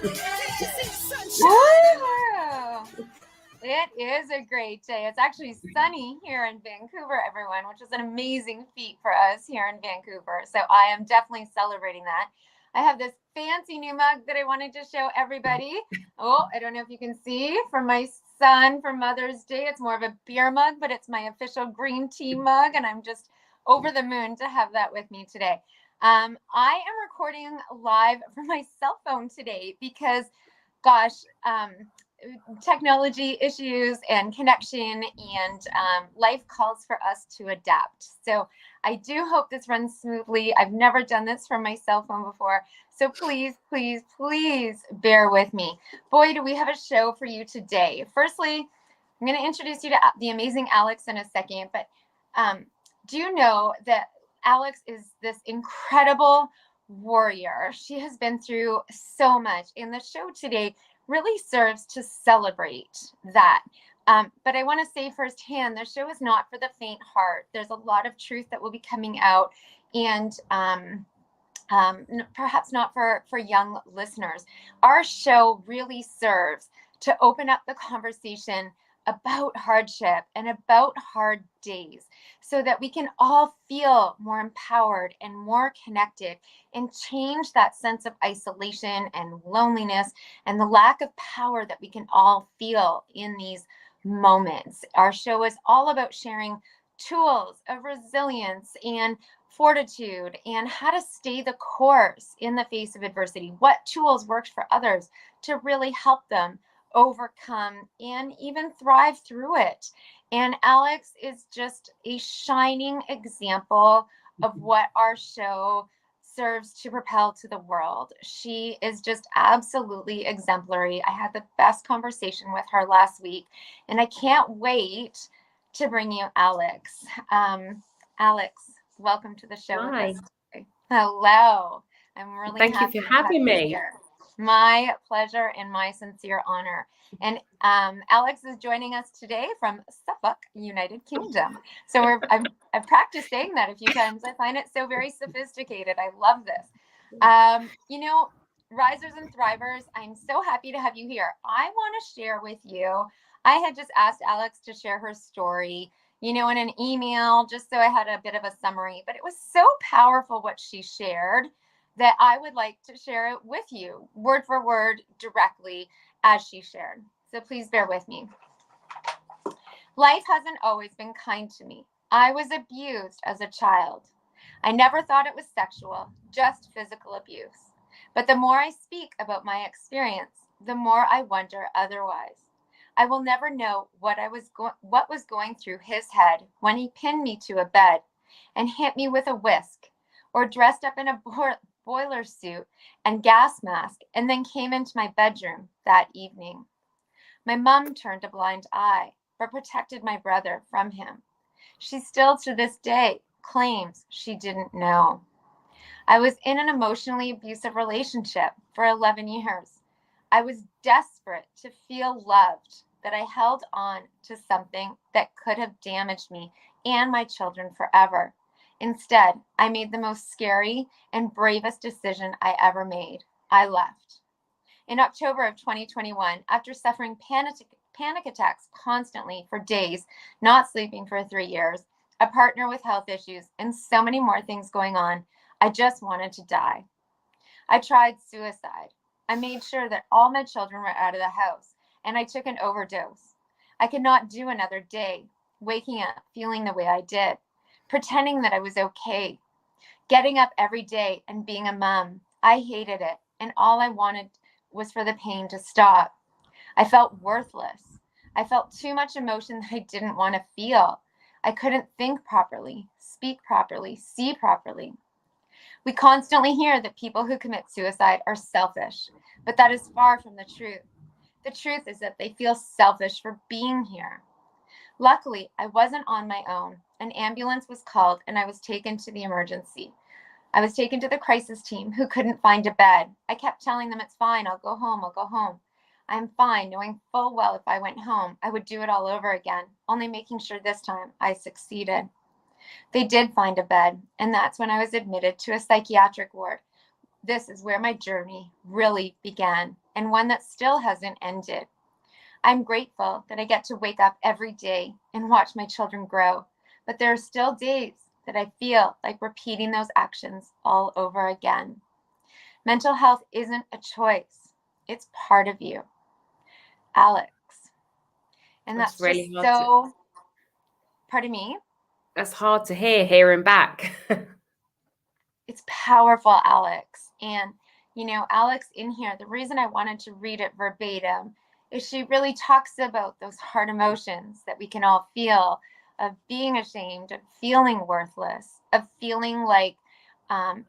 Woo! It is a great day. It's actually sunny here in Vancouver, everyone, which is an amazing feat for us here in Vancouver. So I am definitely celebrating that. I have this fancy new mug that I wanted to show everybody. Oh, I don't know if you can see from my son for Mother's Day. It's more of a beer mug, but it's my official green tea mug, and I'm just over the moon to have that with me today. I am recording live from my cell phone today because, gosh, technology issues and connection and life calls for us to adapt. So I do hope this runs smoothly. I've never done this from my cell phone before. So please, please, please bear with me. Boy, do we have a show for you today. Firstly, I'm going to introduce you to the amazing Alex in a second, but do you know that Alex is this incredible warrior? She has been through so much, and the show today really serves to celebrate that. But I want to say firsthand, the show is not for the faint heart. There's a lot of truth that will be coming out, and perhaps not for young listeners. Our show really serves to open up the conversation about hardship and about hard days so that we can all feel more empowered and more connected and change that sense of isolation and loneliness and the lack of power that we can all feel in these moments. Our show is all about sharing tools of resilience and fortitude and how to stay the course in the face of adversity. What tools worked for others to really help them overcome and even thrive through it. And Alex is just a shining example of what our show serves to propel to the world. She is just absolutely exemplary. I had the best conversation with her last week, and I can't wait to bring you Alex. Alex, welcome to the show. Hi. With us today. Hello. I'm really Thank you for having me. Here. My pleasure and my sincere honor. And Alex is joining us today from Suffolk, United Kingdom. So I've practiced saying that a few times. I find it so very sophisticated. I love this. You know, risers and thrivers, I'm so happy to have you here. I want to share with you. I had just asked Alex to share her story, you know, in an email, just so I had a bit of a summary. But it was so powerful what she shared that I would like to share it with you, word for word, directly, as she shared. So please bear with me. Life hasn't always been kind to me. I was abused as a child. I never thought it was sexual, just physical abuse. But the more I speak about my experience, the more I wonder otherwise. I will never know what was going through his head when he pinned me to a bed and hit me with a whisk, or dressed up in a boiler suit and gas mask and then came into my bedroom that evening. My mom turned a blind eye, but protected my brother from him. She still to this day claims she didn't know. I was in an emotionally abusive relationship for 11 years. I was desperate to feel loved, that I held on to something that could have damaged me and my children forever. Instead, I made the most scary and bravest decision I ever made. I left. In October of 2021, after suffering panic attacks constantly for days, not sleeping for 3 years, a partner with health issues, and so many more things going on, I just wanted to die. I tried suicide. I made sure that all my children were out of the house, and I took an overdose. I could not do another day, waking up feeling the way I did, pretending that I was okay, getting up every day and being a mom. I hated it, and all I wanted was for the pain to stop. I felt worthless. I felt too much emotion that I didn't want to feel. I couldn't think properly, speak properly, see properly. We constantly hear that people who commit suicide are selfish, but that is far from the truth. The truth is that they feel selfish for being here. Luckily, I wasn't on my own. An ambulance was called and I was taken to the emergency. I was taken to the crisis team who couldn't find a bed. I kept telling them, it's fine, I'll go home. I'm fine, knowing full well if I went home, I would do it all over again, only making sure this time I succeeded. They did find a bed, and that's when I was admitted to a psychiatric ward This is where my journey really began, and one that still hasn't ended. I'm grateful that I get to wake up every day and watch my children grow, but there are still days that I feel like repeating those actions all over again. Mental health isn't a choice. It's part of you. Alex. And that's really just so, pardon me? That's hard to hearing back. It's powerful, Alex. And, Alex in here, the reason I wanted to read it verbatim is she really talks about those hard emotions that we can all feel, of being ashamed, of feeling worthless, of feeling like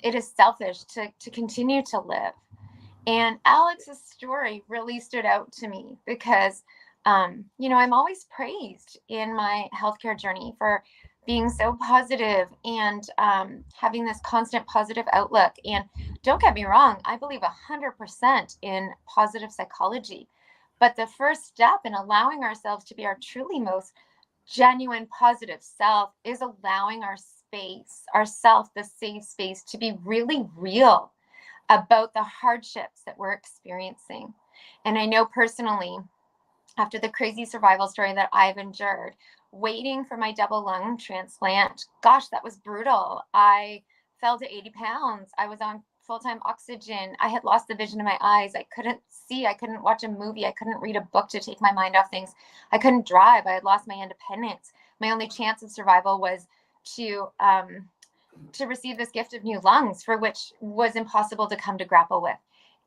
it is selfish to continue to live. And Alex's story really stood out to me because, I'm always praised in my healthcare journey for being so positive and having this constant positive outlook. And don't get me wrong, I believe 100% in positive psychology. But the first step in allowing ourselves to be our truly most genuine positive self is allowing our space, ourself, the safe space, to be really real about the hardships that we're experiencing. And I know personally, after the crazy survival story that I've endured, waiting for my double lung transplant, gosh, that was brutal. I fell to 80 pounds. I was on full-time oxygen. I had lost the vision in my eyes. I couldn't see. I couldn't watch a movie. I couldn't read a book to take my mind off things. I couldn't drive. I had lost my independence. My only chance of survival was to receive this gift of new lungs, for which was impossible to come to grapple with.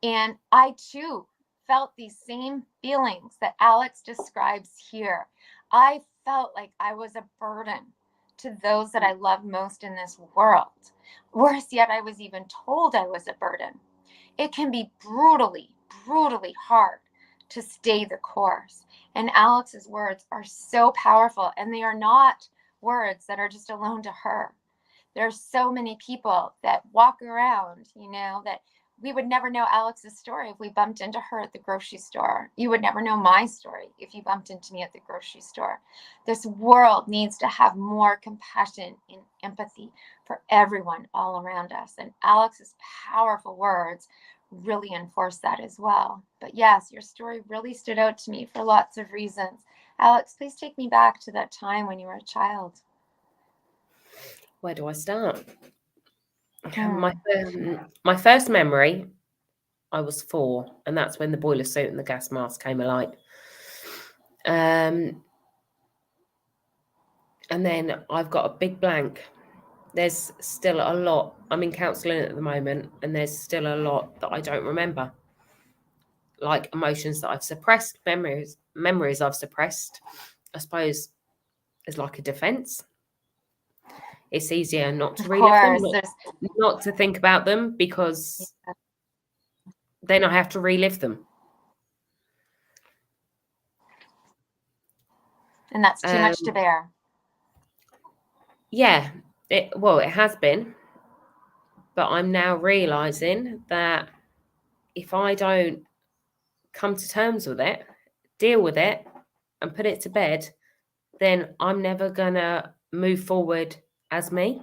And I too felt these same feelings that Alex describes here. I felt like I was a burden to those that I love most in this world. Worse yet, I was even told I was a burden. It can be brutally, brutally hard to stay the course. And Alex's words are so powerful, and they are not words that are just alone to her. There are so many people that walk around, that we would never know Alex's story if we bumped into her at the grocery store. You would never know my story if you bumped into me at the grocery store. This world needs to have more compassion and empathy for everyone all around us. And Alex's powerful words really enforce that as well. But yes, your story really stood out to me for lots of reasons. Alex, please take me back to that time when you were a child. Where do I start? My first memory, I was 4, and that's when the boiler suit and the gas mask came alight. And then I've got a big blank. There's still a lot. I'm in counselling at the moment, and there's still a lot that I don't remember. Like emotions that I've suppressed, memories I've suppressed. I suppose is like a defense. It's easier not to relive them, not to think about them, because then I have to relive them. And that's too much to bear. Yeah, it has been. But I'm now realising that if I don't come to terms with it, deal with it, and put it to bed, then I'm never going to move forward as me.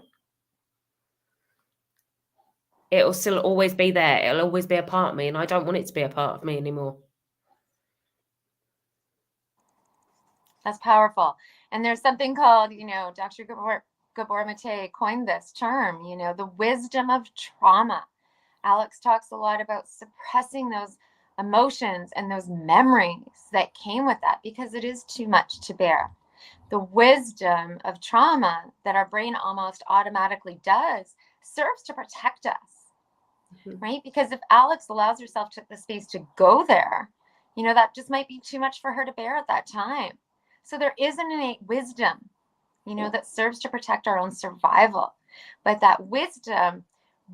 It'll still always be there. It'll always be a part of me, and I don't want it to be a part of me anymore. That's powerful. And there's something called, Dr. Gabor Mate coined this term, the wisdom of trauma. Alex talks a lot about suppressing those emotions and those memories that came with that, because it is too much to bear. The wisdom of trauma that our brain almost automatically does serves to protect us, right? Because if Alex allows herself to the space to go there, that just might be too much for her to bear at that time. So there is an innate wisdom, that serves to protect our own survival. But that wisdom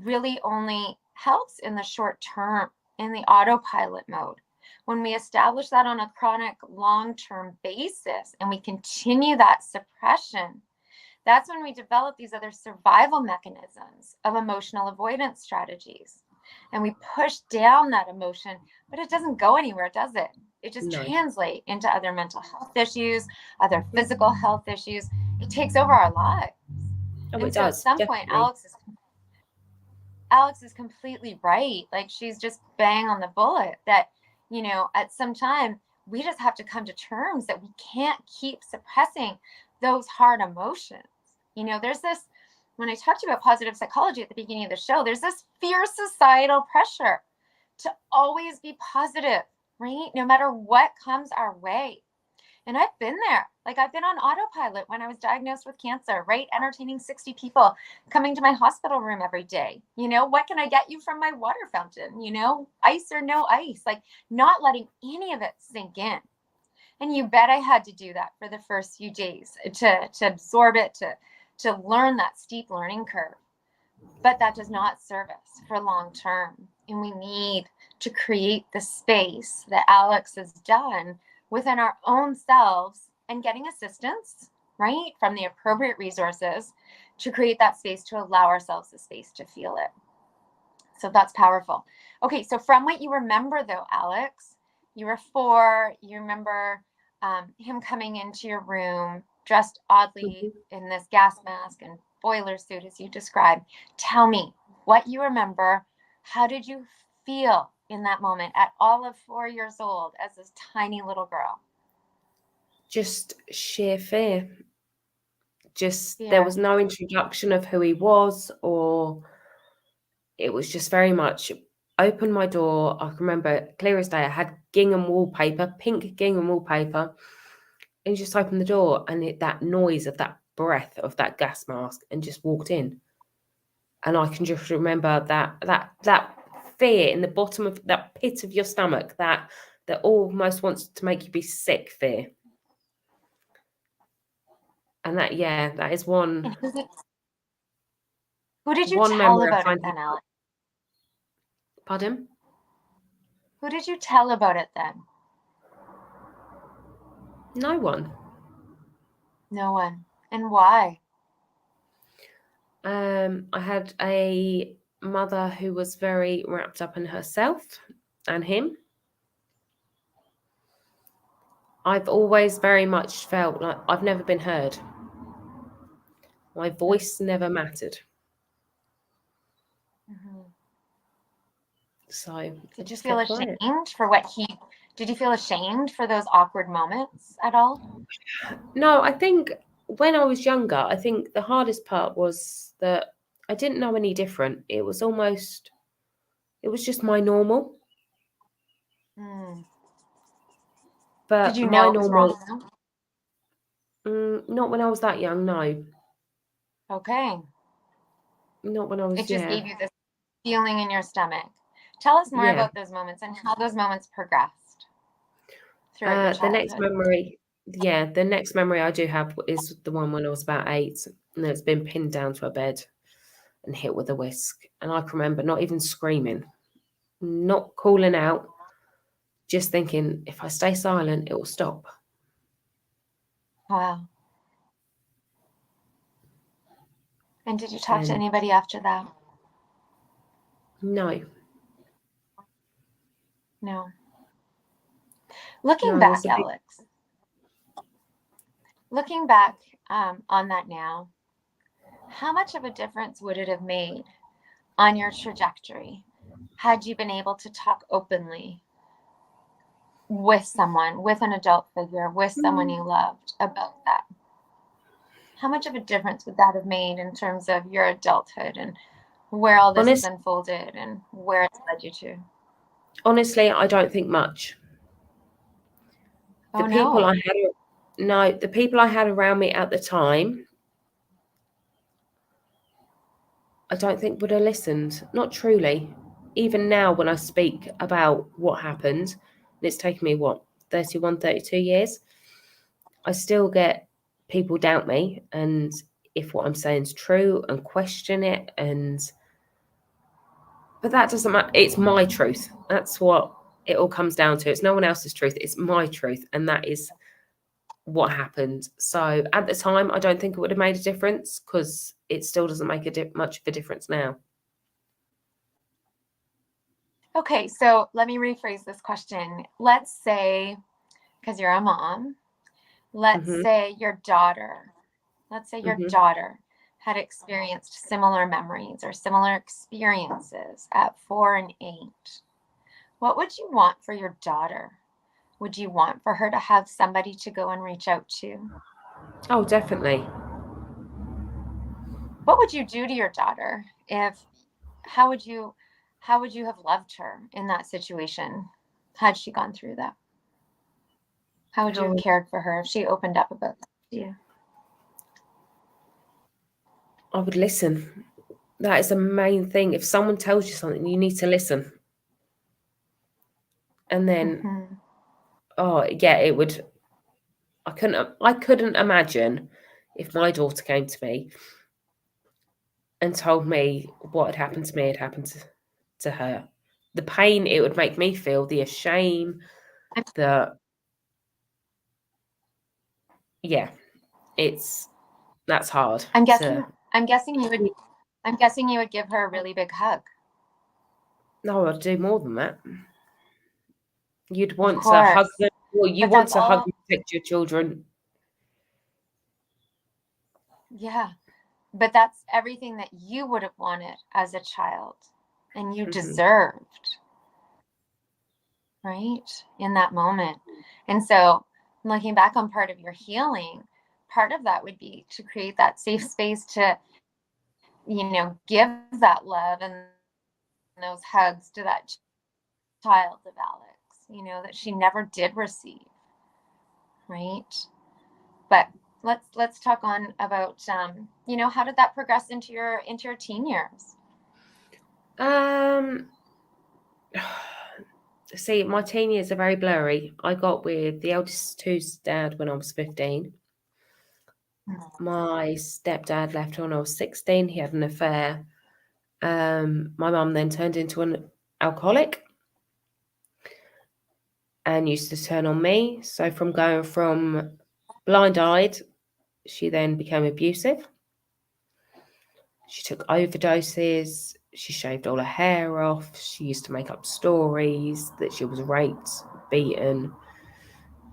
really only helps in the short term, in the autopilot mode. When we establish that on a chronic long-term basis and we continue that suppression, that's when we develop these other survival mechanisms of emotional avoidance strategies. And we push down that emotion, but it doesn't go anywhere, does it? It just translates into other mental health issues, other physical health issues. It takes over our lives. Oh, and it so does. at some Definitely. point, Alex is Alex is completely right. Like, she's just bang on the bullet that, you know, at some time we just have to come to terms that we can't keep suppressing those hard emotions. You know, there's this, when I talked about positive psychology at the beginning of the show, there's this fierce societal pressure to always be positive, right? No matter what comes our way. And I've been there. Like, I've been on autopilot when I was diagnosed with cancer, right? Entertaining 60 people coming to my hospital room every day. You know, what can I get you from my water fountain? You know, ice or no ice, like not letting any of it sink in. And you bet I had to do that for the first few days to absorb it, to learn that steep learning curve. But that does not serve us for long term. And we need to create the space that Alex has done within our own selves and getting assistance, right, from the appropriate resources to create that space to allow ourselves the space to feel it. So that's powerful. Okay, so from what you remember though, Alex, you were 4, you remember him coming into your room dressed oddly in this gas mask and boiler suit as you described. Tell me what you remember. How did you feel in that moment at all of 4 years old as this tiny little girl? Just sheer fear. Just Fear. there was no introduction of who he was, or it was just very much open my door. I can remember clear as day, I had gingham wallpaper, pink gingham wallpaper, and just opened the door, and that noise of that breath of that gas mask, and just walked in. And I can just remember that fear in the bottom of that pit of your stomach, that almost wants to make you be sick fear. And that is one. Who did you one tell memory I about it find. then, Alex? Pardon? Who did you tell about it then? No one. No one. And why? I had a mother who was very wrapped up in herself and him. I've always very much felt like I've never been heard. My voice never mattered. Mm-hmm. So did you feel ashamed for what he did you feel ashamed for those awkward moments at all? No, I think when I was younger, I think the hardest part was that I didn't know any different. It was just my normal. But did you my know it was normal, wrong? not when I was that young, no. Okay. Not when I was, It just gave you this feeling in your stomach. Tell us more about those moments and how those moments progressed throughout your childhood. The next memory I do have is the one when I was about 8, and it's been pinned down to a bed and hit with a whisk. And I can remember not even screaming, not calling out, just thinking, if I stay silent, it will stop. Wow. And did you talk to anybody after that? No. No. Looking back, Alex, looking back on that now, how much of a difference would it have made on your trajectory had you been able to talk openly with someone, with an adult figure, with someone you loved about that? How much of a difference would that have made in terms of your adulthood and where all this has unfolded and where it's led you to? Honestly, I don't think much. The people I had around me at the time, I don't think would have listened. Not truly. Even now, when I speak about what happened, and it's taken me, 31, 32 years, I still get people doubt me, and if what I'm saying is true, and question it, but that doesn't matter. It's my truth. That's what it all comes down to. It's no one else's truth. It's my truth, and that is what happened. So at the time, I don't think it would have made a difference, because it still doesn't make much of a difference now. Okay, so let me rephrase this question. Let's say, because you're a mom, let's say your daughter had experienced similar memories or similar experiences at 4 and 8, what would you want for your daughter? Would you want for her to have somebody to go and reach out to? Oh, definitely. What would you do to your daughter if, how would you have loved her in that situation had she gone through that? How would you have cared for her if she opened up about that to you? I would listen. That is the main thing. If someone tells you something, you need to listen. And then, oh yeah, it would. I couldn't imagine if my daughter came to me and told me what had happened to me had happened to her. The pain it would make me feel, the shame, that's hard. I'm guessing you would give her a really big hug. No, I'd do more than that. You'd want to hug them, or you want to hug and protect your children. Yeah, but that's everything that you would have wanted as a child and you deserved, right? In that moment. And so looking back on part of your healing, part of that would be to create that safe space to, give that love and those hugs to that child of Alex, that she never did receive, right? But let's talk on about how did that progress into your teen years? See, my teen years are very blurry. I got with the eldest two's dad when I was 15. My stepdad left when I was 16. He had an affair. My mum then turned into an alcoholic and used to turn on me. So from going from blind-eyed, she then became abusive. She took overdoses. She shaved all her hair off. She used to make up stories that she was raped, beaten.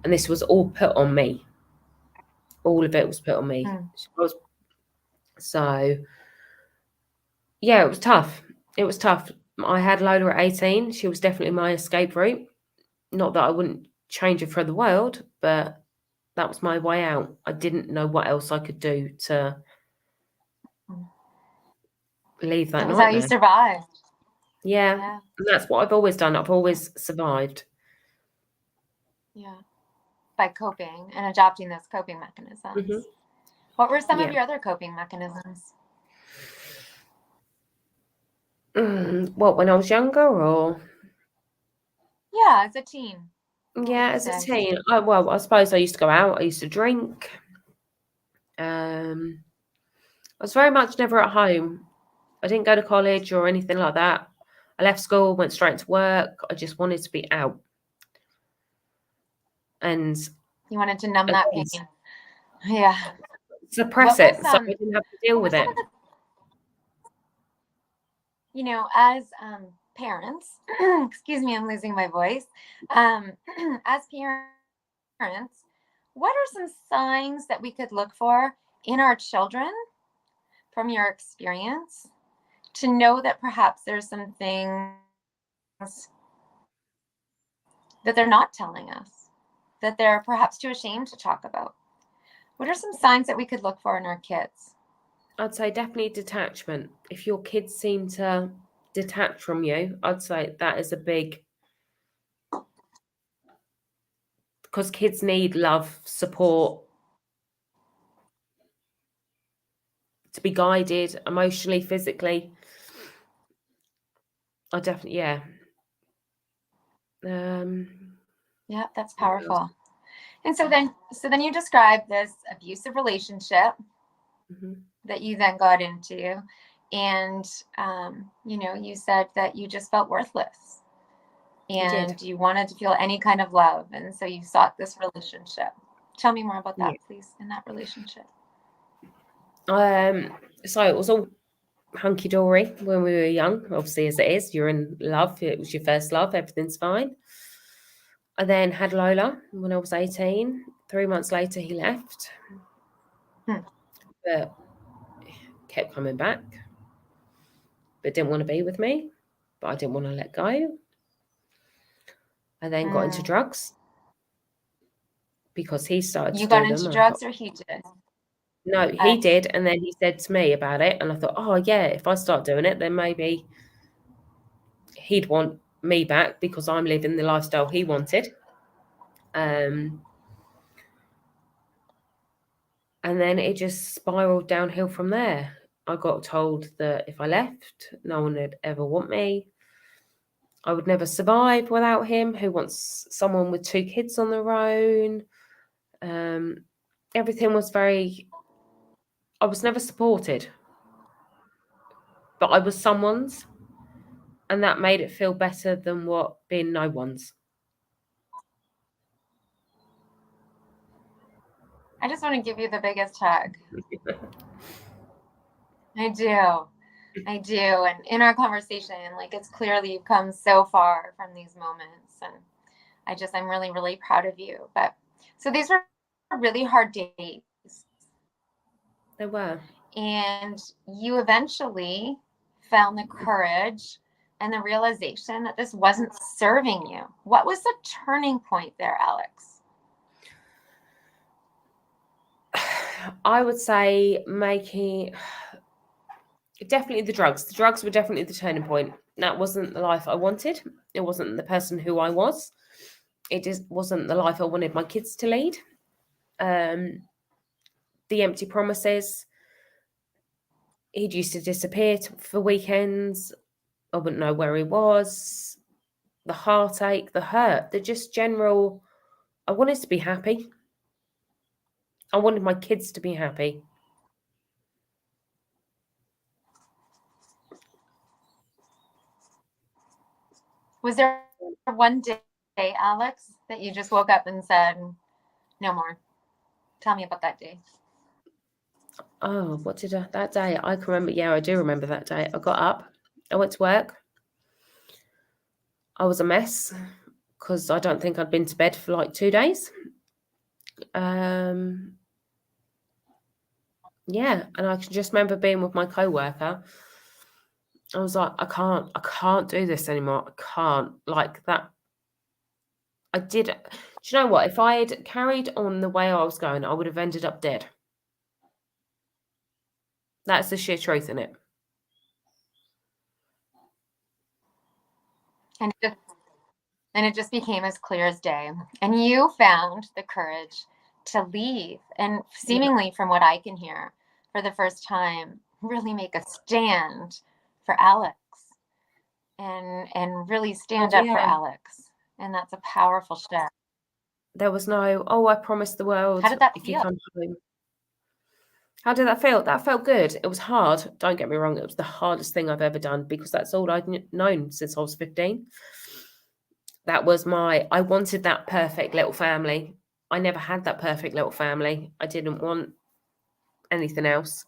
And this was all put on me. All of it was put on me. So, yeah, it was tough. It was tough. I had Lola at 18. She was definitely my escape route. Not that I wouldn't change her for the world, but that was my way out. I didn't know what else I could do to leave that was how you nightmare. survived. Yeah. And that's what I've always done. I've always survived. Yeah. By coping and adopting those coping mechanisms. What were some of your other coping mechanisms? What, when I was younger or? Yeah, as a teen. Yeah, as a teen. I suppose I used to go out. I used to drink. I was very much never at home. I didn't go to college or anything like that. I left school, went straight to work. I just wanted to be out. And you wanted to numb that pain. Yeah. Suppress it so I didn't have to deal with it. As parents, excuse me, I'm losing my voice. As parents, what are some signs that we could look for in our children from your experience to know that perhaps there's some things that they're not telling us, that they're perhaps too ashamed to talk about? What are some signs that we could look for in our kids? I'd say definitely detachment. If your kids seem to detach from you, I'd say that is a big, because kids need love, support, to be guided emotionally, physically. I definitely, yeah. Yeah, that's powerful. And so then you described this abusive relationship that you then got into, and you said that you just felt worthless and you wanted to feel any kind of love, and so you sought this relationship. Tell me more about that, please, in that relationship. So it was all hunky-dory when we were young, obviously, as it is. You're in love. It was your first love. Everything's fine. I then had Lola when I was 18. 3 months later, he left. But kept coming back, but didn't want to be with me, but I didn't want to let go. I then got into drugs because he started You to do got them. into And drugs or he did? no, he did. And then he said to me about it. And I thought, oh, yeah, if I start doing it, then maybe he'd want me back because I'm living the lifestyle he wanted. And then it just spiraled downhill from there. I got told that if I left, no one would ever want me. I would never survive without him. Who wants someone with 2 kids on their own? Everything was I was never supported, but I was someone's, and that made it feel better than what being no one's. I just want to give you the biggest hug. I do. And in our conversation, like, it's clear that you've come so far from these moments. And I'm really, really proud of you. But so these were really hard days. They were. And you eventually found the courage and the realization that this wasn't serving you. What was the turning point there, Alex? I would say definitely the drugs. The drugs were definitely the turning point. That wasn't the life I wanted. It wasn't the person who I was. It just wasn't the life I wanted my kids to lead. The empty promises. He'd used to disappear for weekends. I wouldn't know where he was. The heartache, the hurt, the just general. I wanted to be happy. I wanted my kids to be happy. Was there one day, Alex, that you just woke up and said, no more? Tell me about that day. Oh, that day? I can remember. Yeah, I do remember that day. I got up. I went to work. I was a mess because I don't think I'd been to bed for like 2 days. Yeah, and I can just remember being with my co-worker. I was like, I can't do this anymore. I can't, like that. I did. Do you know what? If I had carried on the way I was going, I would have ended up dead. That's the sheer truth in it. And it just became as clear as day. And you found the courage to leave and seemingly, from what I can hear, for the first time, really make a stand for Alex and really stand up for Alex. And that's a powerful step. There was no, oh, I promised the world. How did that if feel? You come home. How did that feel? That felt good. It was hard. Don't get me wrong. It was the hardest thing I've ever done because that's all I'd known since I was 15. That was I wanted that perfect little family. I never had that perfect little family. I didn't want anything else.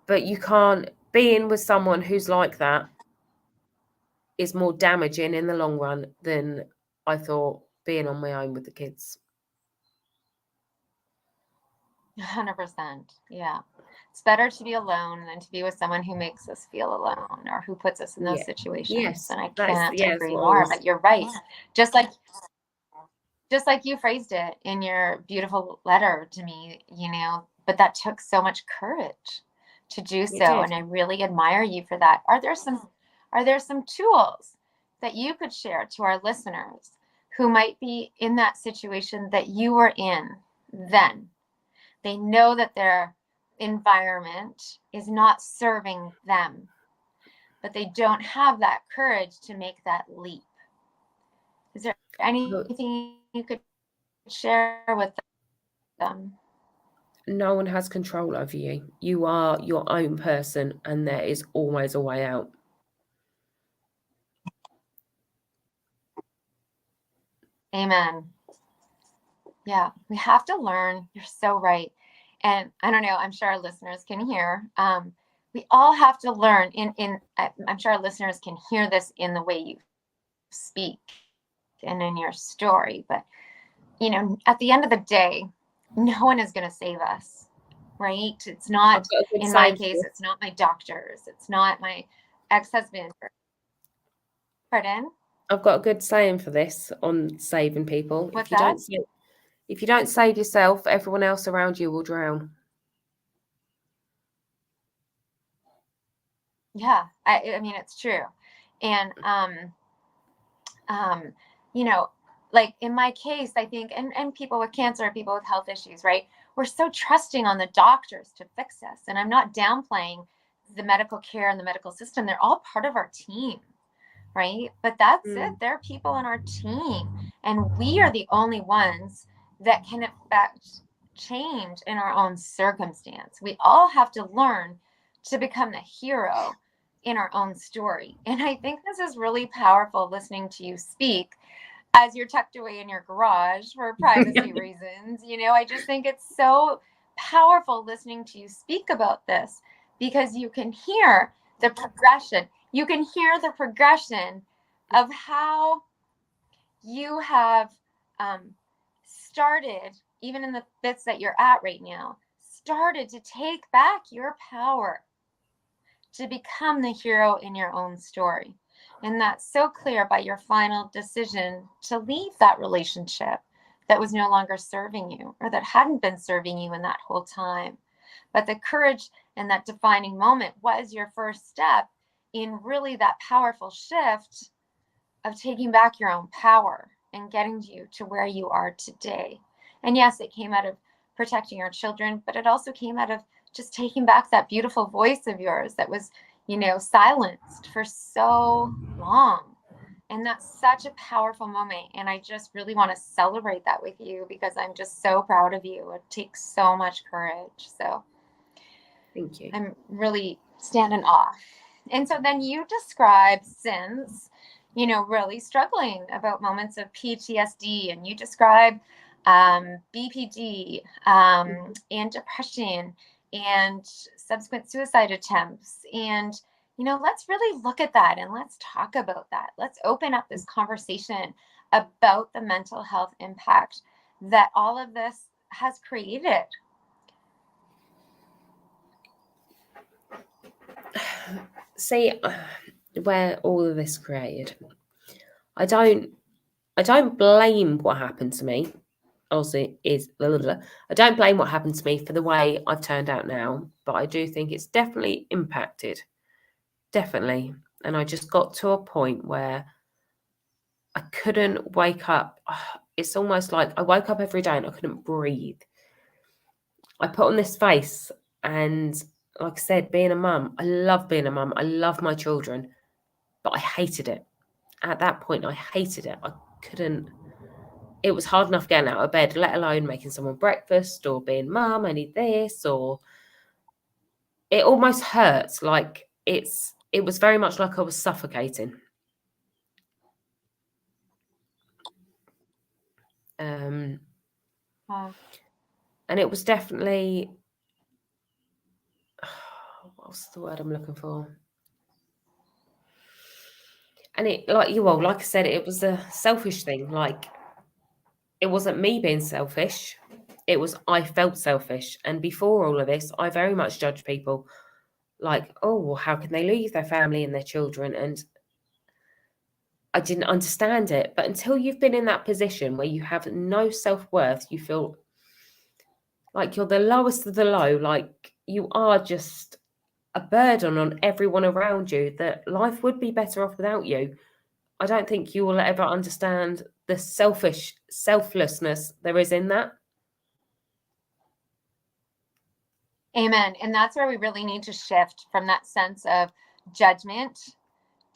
But you can't, being with someone who's like that is more damaging in the long run than I thought being on my own with the kids. 100%. Yeah. It's better to be alone than to be with someone who makes us feel alone or who puts us in those situations. Yes, and I can't agree more. always... But you're right. Just like you phrased it in your beautiful letter to me, but that took so much courage to do so. And I really admire you for that. Are there some tools that you could share to our listeners who might be in that situation that you were in then? They know that their environment is not serving them, but they don't have that courage to make that leap. Is there anything you could share with them? No one has control over you. You are your own person, and there is always a way out. Amen. Yeah, we have to learn. You're so right. And I don't know, I'm sure our listeners can hear. We all have to learn I'm sure our listeners can hear this in the way you speak and in your story. But, at the end of the day, no one is going to save us. right? It's I've not, got a good in my saying for case, this. it's not my doctors. It's not my ex-husband. Pardon? I've got a good saying for this on saving people. What's that? If you don't save yourself, everyone else around you will drown. Yeah, I mean, it's true. And, you know, like in my case, I think, and people with cancer, people with health issues, right? We're so trusting on the doctors to fix us. And I'm not downplaying the medical care and the medical system. They're all part of our team, right? But that's it. There are people on our team, and we are the only ones that can affect change in our own circumstance. We all have to learn to become the hero in our own story. And I think this is really powerful listening to you speak as you're tucked away in your garage for privacy reasons. I just think it's so powerful listening to you speak about this, because you can hear the progression. You can hear the progression of how you have started, even in the bits that you're at right now, started to take back your power to become the hero in your own story. And that's so clear by your final decision to leave that relationship that was no longer serving you, or that hadn't been serving you in that whole time. But the courage and that defining moment was your first step in really that powerful shift of taking back your own power and getting you to where you are today. And yes, it came out of protecting your children, but it also came out of just taking back that beautiful voice of yours that was, silenced for so long. And that's such a powerful moment. And I just really want to celebrate that with you, because I'm just so proud of you. It takes so much courage. So Thank you. I'm really standing off. And so then you describe, since, really struggling about moments of PTSD, and you describe BPD and depression and subsequent suicide attempts. And, let's really look at that and let's talk about that. Let's open up this conversation about the mental health impact that all of this has created. See, where all of this created, I don't blame what happened to me. Also, I don't blame what happened to me for the way I've turned out now, but I do think it's definitely impacted. Definitely. And I just got to a point where I couldn't wake up. It's almost like I woke up every day and I couldn't breathe. I put on this face, and like I said, being a mum, I love being a mum. I love my children, but I hated it. At that point, I hated it. I couldn't. It was hard enough getting out of bed, let alone making someone breakfast or being mum, I need this, or it almost hurts. Like it was very much like I was suffocating. Wow. And it was definitely, what's the word I'm looking for? And it, like I said, it was a selfish thing. Like, it wasn't me being selfish. It was, I felt selfish. And before all of this, I very much judged people like, oh, well, how can they leave their family and their children? And I didn't understand it. But until you've been in that position where you have no self-worth, you feel like you're the lowest of the low, like you are just a burden on everyone around you, that life would be better off without you. I don't think you will ever understand the selflessness there is in that. Amen. And that's where we really need to shift from that sense of judgment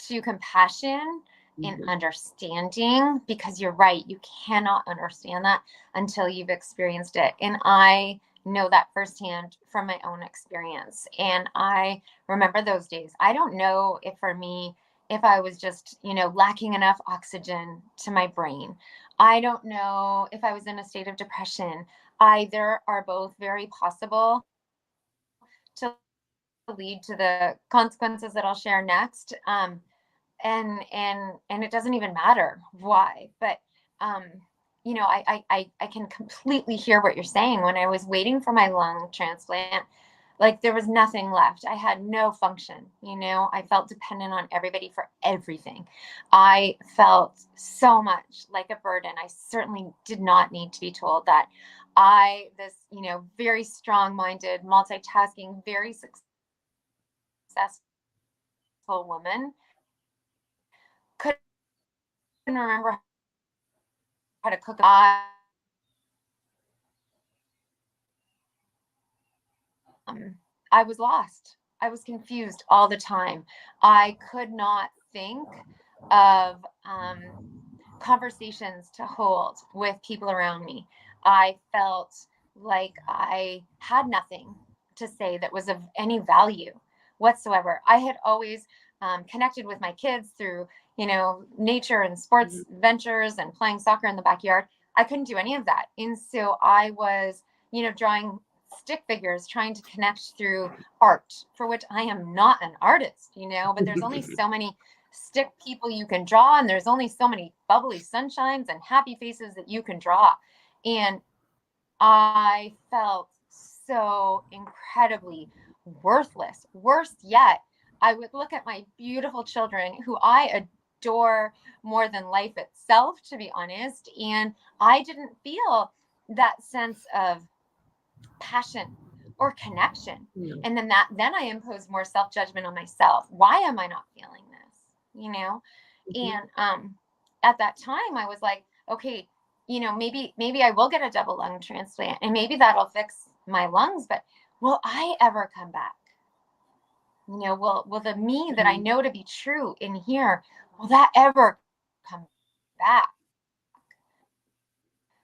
to compassion and understanding, because you're right. You cannot understand that until you've experienced it. And I know that firsthand from my own experience. And I remember those days. I don't know if for me, if I was just, lacking enough oxygen to my brain. I don't know if I was in a state of depression. Either are both very possible to lead to the consequences that I'll share next. And it doesn't even matter why, but I can completely hear what you're saying. When I was waiting for my lung transplant, like there was nothing left. I had no function, I felt dependent on everybody for everything. I felt so much like a burden. I certainly did not need to be told that this, very strong-minded, multitasking, very successful woman couldn't remember how to cook. I was lost. I was confused all the time. I could not think of conversations to hold with people around me. I felt like I had nothing to say that was of any value whatsoever. I had always connected with my kids through, nature and sports ventures and playing soccer in the backyard. I couldn't do any of that. And so I was, drawing stick figures, trying to connect through art, for which I am not an artist, but there's only so many stick people you can draw, and there's only so many bubbly sunshines and happy faces that you can draw. And I felt so incredibly worthless. Worse yet, I would look at my beautiful children, who I adore more than life itself, to be honest, and I didn't feel that sense of passion or connection. And then I imposed more self-judgment on myself. Why am I not feeling this? And at that time I was like, okay, maybe I will get a double lung transplant, and maybe that'll fix my lungs, but will I ever come back? Will the me that I know to be true in here, will that ever come back?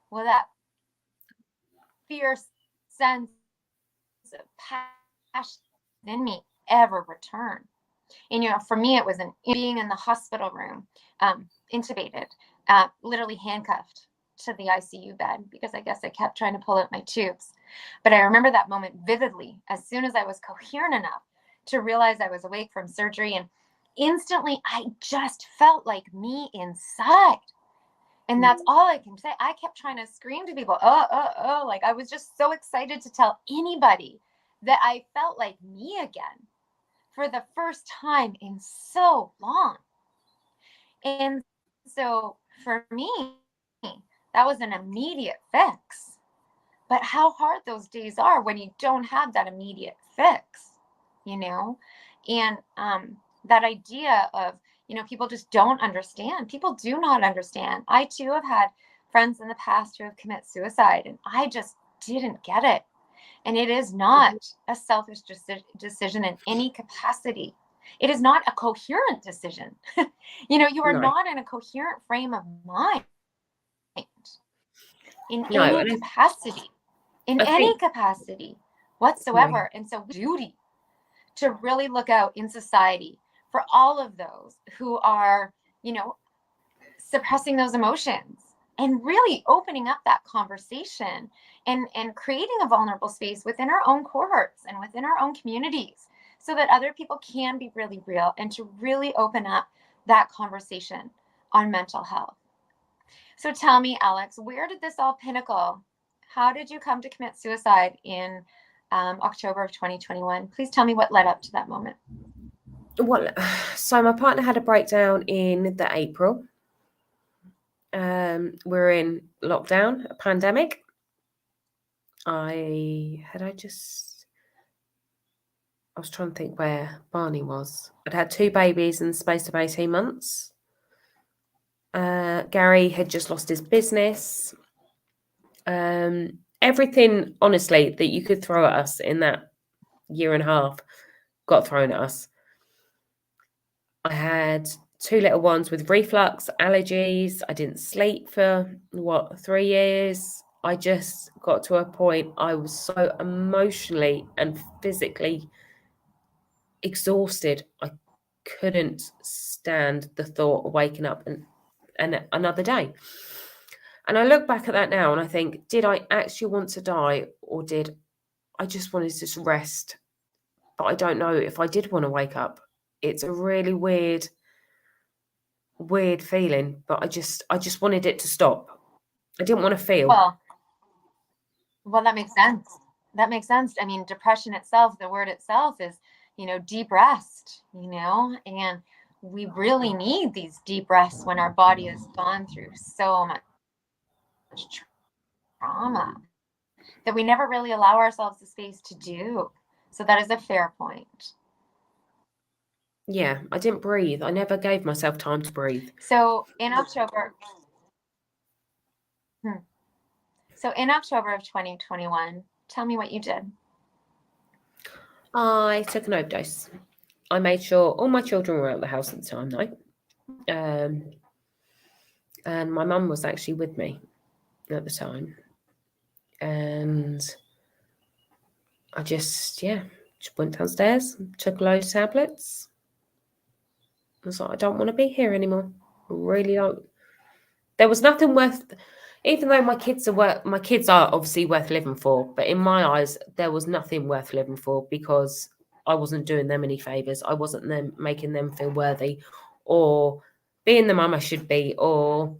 Will that fierce sense of passion in me ever return? And, for me, it was being in the hospital room, intubated, literally handcuffed to the ICU bed, because I guess I kept trying to pull out my tubes. But I remember that moment vividly, as soon as I was coherent enough to realize I was awake from surgery. And instantly, I just felt like me inside. And that's all I can say. I kept trying to scream to people, oh, like I was just so excited to tell anybody that I felt like me again for the first time in so long. And so for me, that was an immediate fix. But how hard those days are when you don't have that immediate fix, And that idea of, people just don't understand. People do not understand. I too have had friends in the past who have committed suicide, and I just didn't get it. And it is not a selfish decision in any capacity. It is not a coherent decision. You are not in a coherent frame of mind in any capacity. In any capacity whatsoever. And so duty to really look out in society for all of those who are, suppressing those emotions, and really opening up that conversation and creating a vulnerable space within our own cohorts and within our own communities, so that other people can be really real, and to really open up that conversation on mental health. So tell me, Alex, where did this all pinnacle? How did you come to commit suicide in October of 2021? Please tell me what led up to that moment. Well, so my partner had a breakdown in the April. We're in lockdown, a pandemic. I was trying to think where Barney was. I'd had 2 babies in the space of 18 months. Gary had just lost his business. Everything, honestly, that you could throw at us in that year and a half got thrown at us. I had 2 little ones with reflux, allergies. I didn't sleep for 3 years. I just got to a point I was so emotionally and physically exhausted. I couldn't stand the thought of waking up and another day. And I look back at that now and I think, did I actually want to die, or did I just want to just rest? But I don't know if I did want to wake up. It's a really weird feeling, but I just wanted it to stop. I didn't want to feel. Well, that makes sense. That makes sense. I mean, depression itself, the word itself is, deep rest, and we really need these deep rests when our body has gone through so much trauma that we never really allow ourselves the space to do. So that is a fair point. Yeah, I didn't breathe. I never gave myself time to breathe. So in October of 2021, tell me what you did. I took an overdose. I made sure all my children were at the house at the time, though. And my mum was actually with me at the time. And I just went downstairs, took a load of tablets. I was like, I don't want to be here anymore. I really don't. There was nothing worth, even though my kids are obviously worth living for, but in my eyes, there was nothing worth living for because I wasn't doing them any favors. I wasn't making them feel worthy or being the mum I should be or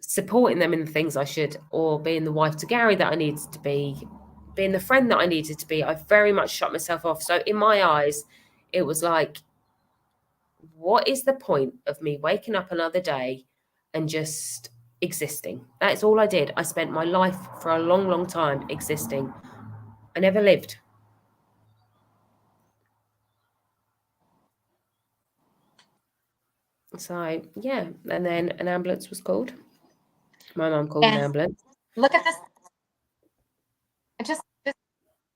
supporting them in the things I should or being the wife to Gary that I needed to be, being the friend that I needed to be. I very much shut myself off. So in my eyes, it was like, what is the point of me waking up another day and just existing? That's all I did. I spent my life for a long, long time existing. I never lived. So, yeah. And then an ambulance was called. My mum called an ambulance. Look at this.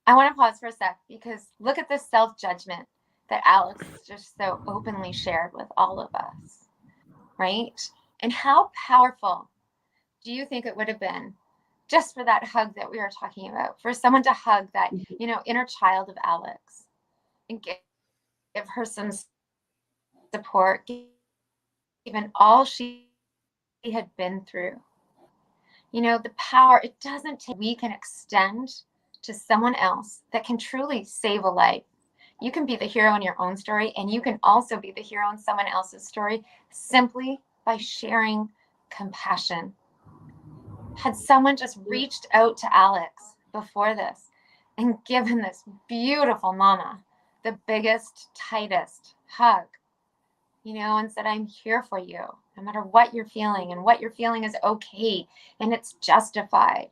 I want to pause for a sec because look at this self-judgment that Alex just so openly shared with all of us, right? And how powerful do you think it would have been just for that hug that we were talking about, for someone to hug that, inner child of Alex and give her some support, given all she had been through. The power, it doesn't take, we can extend to someone else that can truly save a life. You can be the hero in your own story, and you can also be the hero in someone else's story simply by sharing compassion. Had someone just reached out to Alex before this and given this beautiful mama the biggest, tightest hug, and said, I'm here for you, no matter what you're feeling, and what you're feeling is okay, and it's justified.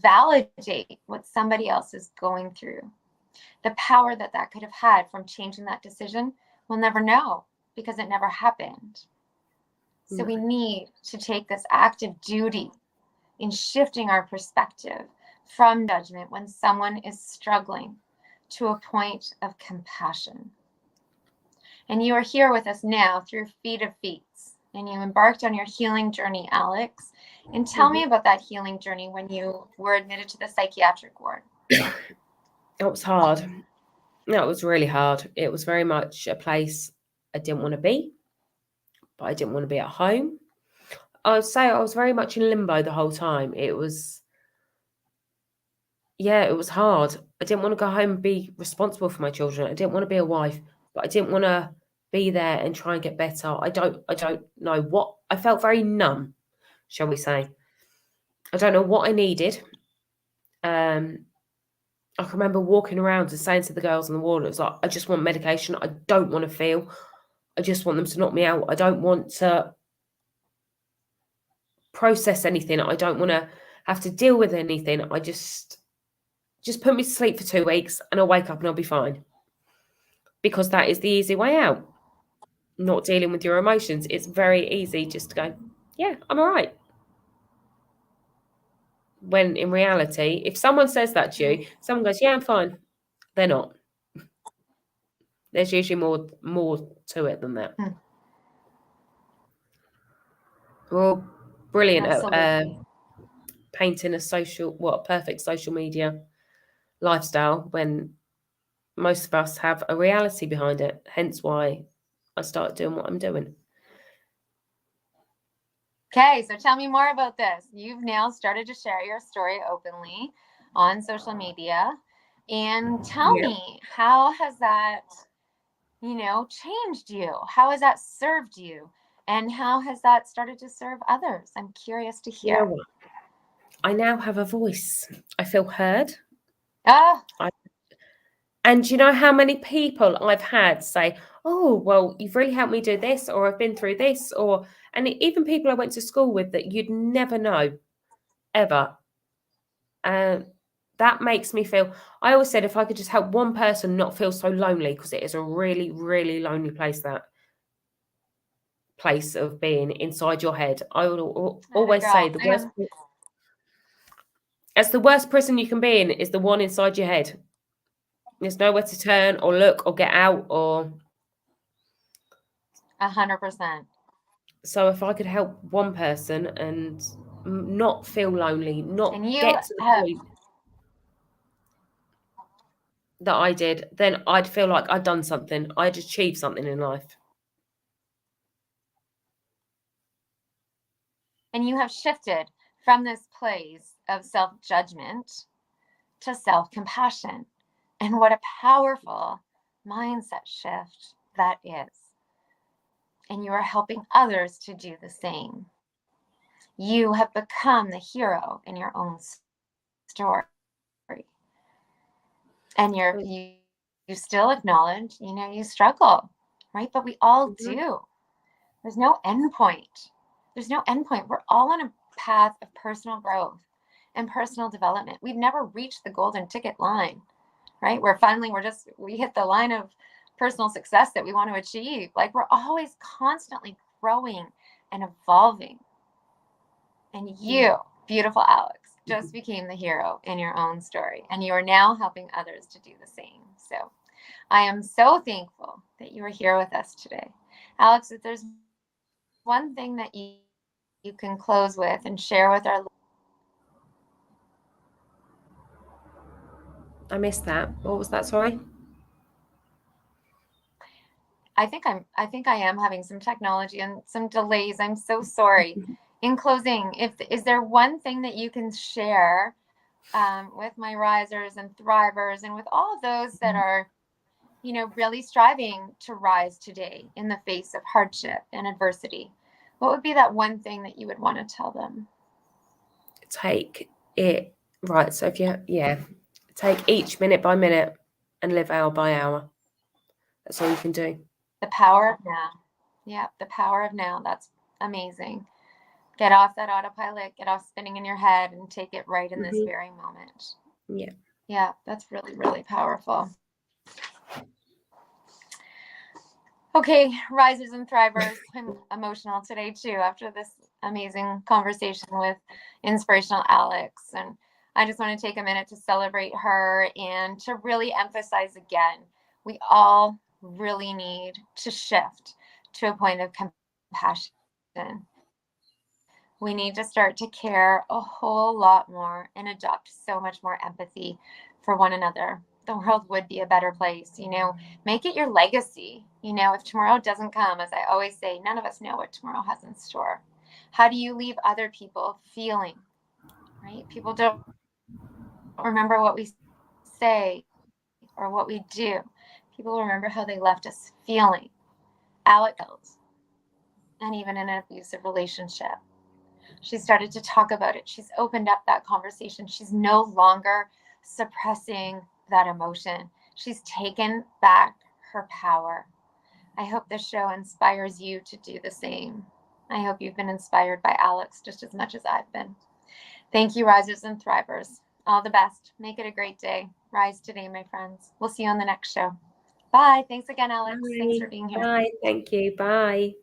Validate what somebody else is going through. The power that could have had from changing that decision, we'll never know because it never happened. So we need to take this active duty in shifting our perspective from judgment when someone is struggling to a point of compassion. And you are here with us now through Feet of Feats, and you embarked on your healing journey, Alex. And tell me about that healing journey when you were admitted to the psychiatric ward. It was hard. No, it was really hard. It was very much a place I didn't want to be, but I didn't want to be at home. I would say I was very much in limbo the whole time. It was hard. I didn't want to go home and be responsible for my children. I didn't want to be a wife, but I didn't want to be there and try and get better. I don't know what, I felt very numb, shall we say. I don't know what I needed. I can remember walking around and saying to the girls on the ward, it was like, I just want medication. I don't want to feel. I just want them to knock me out. I don't want to process anything. I don't want to have to deal with anything. I just put me to sleep for 2 weeks and I'll wake up and I'll be fine. Because that is the easy way out. Not dealing with your emotions. It's very easy just to go, yeah, I'm all right. When in reality, if someone says that to you, someone goes, yeah, I'm fine. They're not. There's usually more to it than that. We're all brilliant at painting a perfect social media lifestyle when most of us have a reality behind it. Hence why I started doing what I'm doing. Okay, so tell me more about this. You've now started to share your story openly on social media. And tell me, how has that, changed you? How has that served you? And how has that started to serve others? I'm curious to You know hear. what? I now have a voice. I feel heard. Oh, And you know how many people I've had say, "Oh, well, you've really helped me do this," or "I've been through this," and even people I went to school with that you'd never know, ever. And that makes me feel. I always said if I could just help one person not feel so lonely, because it is a really, really lonely place. That place of being inside your head. I would always say the worst. It's the worst prison you can be in is the one inside your head. There's nowhere to turn or look or get out or. 100%. So if I could help one person and not feel lonely, not And you get to the have, point that I did, then I'd feel like I'd done something. I'd achieved something in life. and you have shifted from this place of self-judgment to self-compassion. And what a powerful mindset shift that is. And you are helping others to do the same. You have become the hero in your own story. And you still acknowledge, you struggle, right? But we all do. There's no end point. There's no end point. We're all on a path of personal growth and personal development. We've never reached the golden ticket line, right? Where finally we hit the line of personal success that we want to achieve. Like, we're always constantly growing and evolving. And you, beautiful Alex, just became the hero in your own story. And you are now helping others to do the same. So I am so thankful that you are here with us today. Alex, if there's one thing that you can close with and share with our. I missed that. What was that? Sorry. I think I am having some technology and some delays. I'm so sorry. In closing, is there one thing that you can share with my risers and thrivers and with all of those that are, really striving to rise today in the face of hardship and adversity? What would be that one thing that you would want to tell them? Take it right. So take each minute by minute and live hour by hour. That's all you can do. The power of now. Yeah, the power of now. That's amazing. Get off that autopilot, get off spinning in your head, and take it right in this very moment. Yeah. Yeah, that's really, really powerful. Okay, risers and thrivers. I'm emotional today too after this amazing conversation with inspirational Alex. And I just want to take a minute to celebrate her and to really emphasize again, we all really need to shift to a point of compassion. We need to start to care a whole lot more and adopt so much more empathy for one another. The world would be a better place. Make it your legacy. If tomorrow doesn't come, as I always say, none of us know what tomorrow has in store. How do you leave other people feeling, right? People don't remember what we say or what we do. People remember how they left us feeling. Alex, and even in an abusive relationship. She started to talk about it. She's opened up that conversation. She's no longer suppressing that emotion. She's taken back her power. I hope this show inspires you to do the same. I hope you've been inspired by Alex just as much as I've been. Thank you, risers and thrivers. All the best. Make it a great day. Rise today, my friends. We'll see you on the next show. Bye. Thanks again, Alex. Bye. Thanks for being here. Bye. Thank you. Bye.